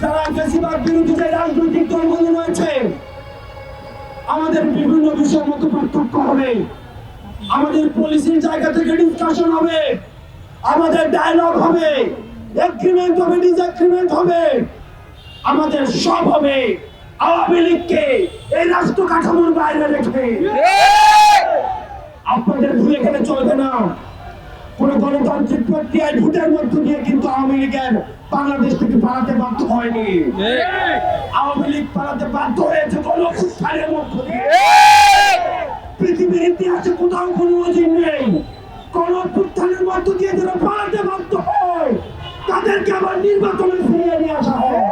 যারা বেশিরভাগ বিরোধী যে রাজনৈতিক দলগুলো রয়েছে, আমাদের বিভিন্ন বিষয়ের মতো পার্থক্য হবে, আমাদের পলিসির জায়গা থেকে ডিসকাশন হবে, আমাদের ডায়লগ হবে, এগ্রিমেন্ট হবে, ডিসএগ্রিমেন্ট হবে, আমাদের সব হবে আওয়ামী লীগকে এই রাষ্ট্র কাঠামোর বাইরে রেখে। আপনাদের ভুলে গেলে চলবে না, কোন গণতান্ত্রিক প্রক্রিয়ায় ভোটের মধ্য দিয়ে কিন্তু আওয়ামী লীগের বাংলাদেশ থেকে পালাতে বাধ্য হয়নি। আওয়ামী লীগ পালাতে বাধ্য হয়েছে গণঅভ্যুত্থানের মধ্য দিয়ে। পৃথিবীর ইতিহাসে কোথাও কোনো নজির নেই গণঅভ্যুত্থানের মধ্য দিয়ে যারা পালাতে বাধ্য হয় তাদেরকে আবার নির্বাচনে ফিরিয়ে নিয়ে আসা হয়।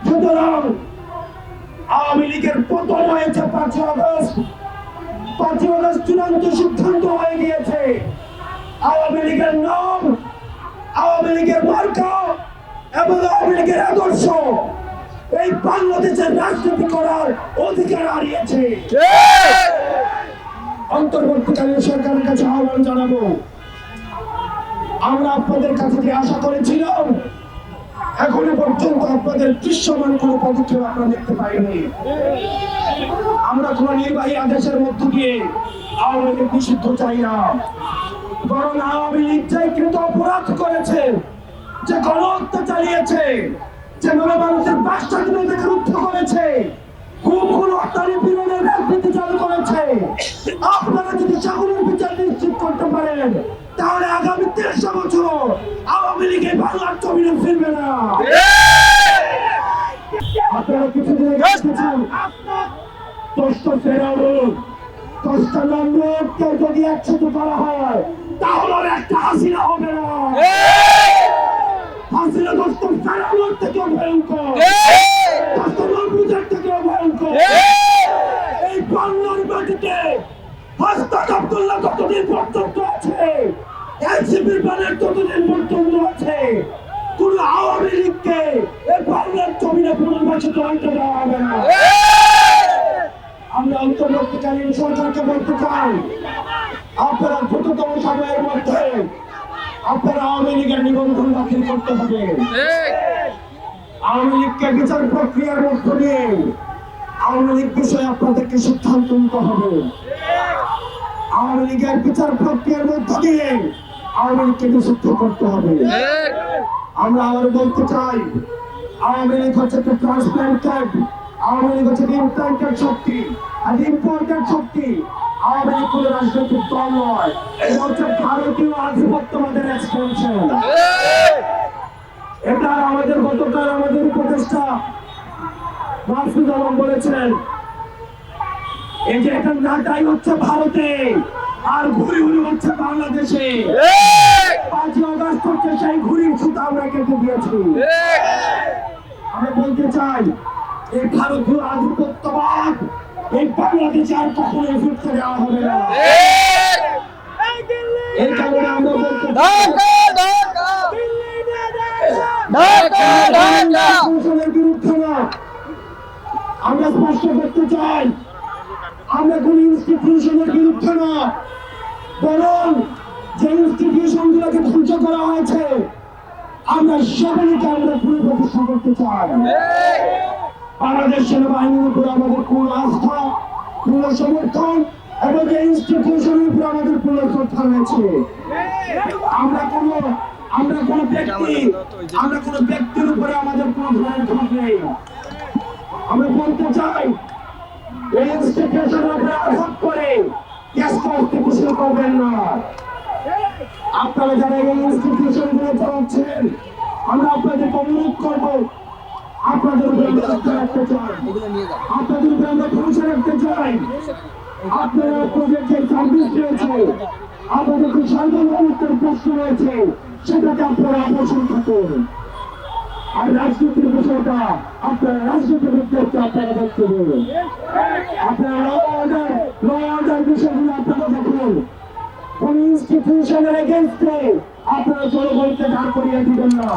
সুতরাং আওয়ামী লীগের পতন হয়েছে 5ই আগস্ট। 5ই আগস্ট চূড়ান্ত সিদ্ধান্ত হয়ে গিয়েছে। আওয়ামী লীগের নাম, আওয়ামী লীগের মার্কা এবং আওয়ামী লীগের আদর্শ এই বাংলাদেশের রাজনীতি করার অধিকার হারিয়েছে। অন্তর্বর্তীকালীন সরকারের কাছে আহ্বান জানাবো, আমরা আপনাদের কাছে যে আশা করেছিলাম এখনো পর্যন্ত আপনাদের দৃশ্যমান কোনো পদক্ষেপ আমরা দেখতে পাইনি। আমরা কোন নির্বাহী আদেশের মধ্য দিয়ে আওয়ামী লীগ নিষিদ্ধ চাই না, বরং আওয়ামী লীগ যে কৃত অপরাধ করেছে, যে গণহত্যা চালিয়েছে, যেভাবে মানুষের বাক স্বাধীনতাকে রুদ্ধ করেছে, খুব হত্যা নিপীড়নের রাজনীতি চালু করেছে, আপনারা যদি সেগুলোর বিচার নিশ্চিত করতে পারেন তাহলে আগামী 300 বছর আওয়ামী লীগের বাংলার জমিনে ফিরবে না। আপনারা কিছুদিন আগে দেখেছেন 10টা ফেরাউন, 10টা নমরুদকে যদি একসাথে করা হয় তাহলে একটা হাসিনা হবে না। হাসিনা 10টা ফেরাউনের থেকেও ভয়ঙ্কর, 10টা নমরুদের থেকেও ভয়ঙ্কর। এই বাংলার মাটিতে হাসনাত আব্দুল্লাহ যতদিন পর্যন্ত আছে, এনসিপির ব্যানার ততদিন পর্যন্ত আছে, কোন আওয়ামী লীগকে এই বাংলার জমিনে পুনর্বাসিত হইতে দেওয়া হবে না। আমরা অন্তর্বর্তীকালীন সরকারকে বলতে চাই, আপনারা দ্রুততম সময়ের মধ্যে আপনারা আওয়ামী লীগের নিবন্ধন বাতিল করতে হবে। আওয়ামী লীগকে বিচার প্রক্রিয়ার মধ্য দিয়ে আওয়ামী লীগ বিষয়ে আপনাদেরকে সিদ্ধান্ত নিতে হবে। আওয়ামী লীগের বিচার প্রক্রিয়ার মধ্য দিয়ে আওয়ামী লীগকে নিষিদ্ধ করতে হবে। আমরা আবার বলতে চাই, আওয়ামী লীগ হচ্ছে একটা ট্রান্সপ্লান্টেড, আওয়ামী লীগ হচ্ছে ইমপ্লান্টেড শক্তি আর ইম্পোর্টেড শক্তি। আওয়ামী লীগ কোনো রাজনৈতিক দল নয়, এটা হচ্ছে ভারতীয় আধিপত্যবাদের এক্সটেনশন। এটা আমাদের গতকাল আমাদের উপদেষ্টা মাসুদ আলম বলেছেন, এই যে এটা নাটাই হচ্ছে ভারতে আর ঘুরি ঘুরি হচ্ছে বাংলাদেশে। 5ই আগস্ট হচ্ছে সেই ঘুরির সুতা আমরা কেটে দিয়েছি। আমরা বলতে চাই, এই ভারতীয় আধিপত্যবাদ এই বাংলাদেশে আর কখনোই ফিরতে দেওয়া হবে না। এই কারণে আমরা বলতে চাই, বিরুদ্ধে না, আমরা স্পষ্ট করতে চাই, আমরা কোন ইনস্টিটিউশনের বিরুদ্ধে না, বরং যে ইনস্টিটিউশন গুলোকে ধ্বংস করা হয়েছে আমরা সেগুলিকে আমরা পুনঃপ্রতিষ্ঠা করতে চাই। বাংলাদেশ সেনাবাহিনীর উপরে আমাদের কোন আস্থা, কোন সমর্থন এবং এই ইনস্টিটিউশনের উপরে আমাদের কোন শ্রদ্ধা রয়েছে। আমরা কোন ব্যক্তির উপরে আমাদের কোন ধরনের নেই। আমরা বলতে চাই, এই ইনস্টিটিউশনের উপরে আঘাত করে দেশকে অস্থিতিশীল করবেন না। আপনারা যারা এই ইনস্টিটিউশন গুলো চালাচ্ছেন, আমরা আপনাদেরকে অনুরোধ করবো, আপনাদের উপরে আমরা লক্ষ্য রাখতে চাই, আপনাদের উপরে আমরা ভরসা রাখতে চাই। আপনারা আপনাদের যে সার্ভিস রয়েছে, আমাদের যে সার্বভৌমত্বের প্রশ্ন রয়েছে, সেটাকে আপনারা অবসর থাকুন। আর রাজনীতির বিষয়টা আপনারা রাজনীতির উদ্দেশ্যে আপনারা দেখতে দেবেন। আপনারা ল অর্ডার বিষয়গুলো আপনারা দেখুন। কোন ইনস্টিটিউশনের এগেইনস্টে আপনারা জনগণকে দাঁড় করিয়ে দিবেন না।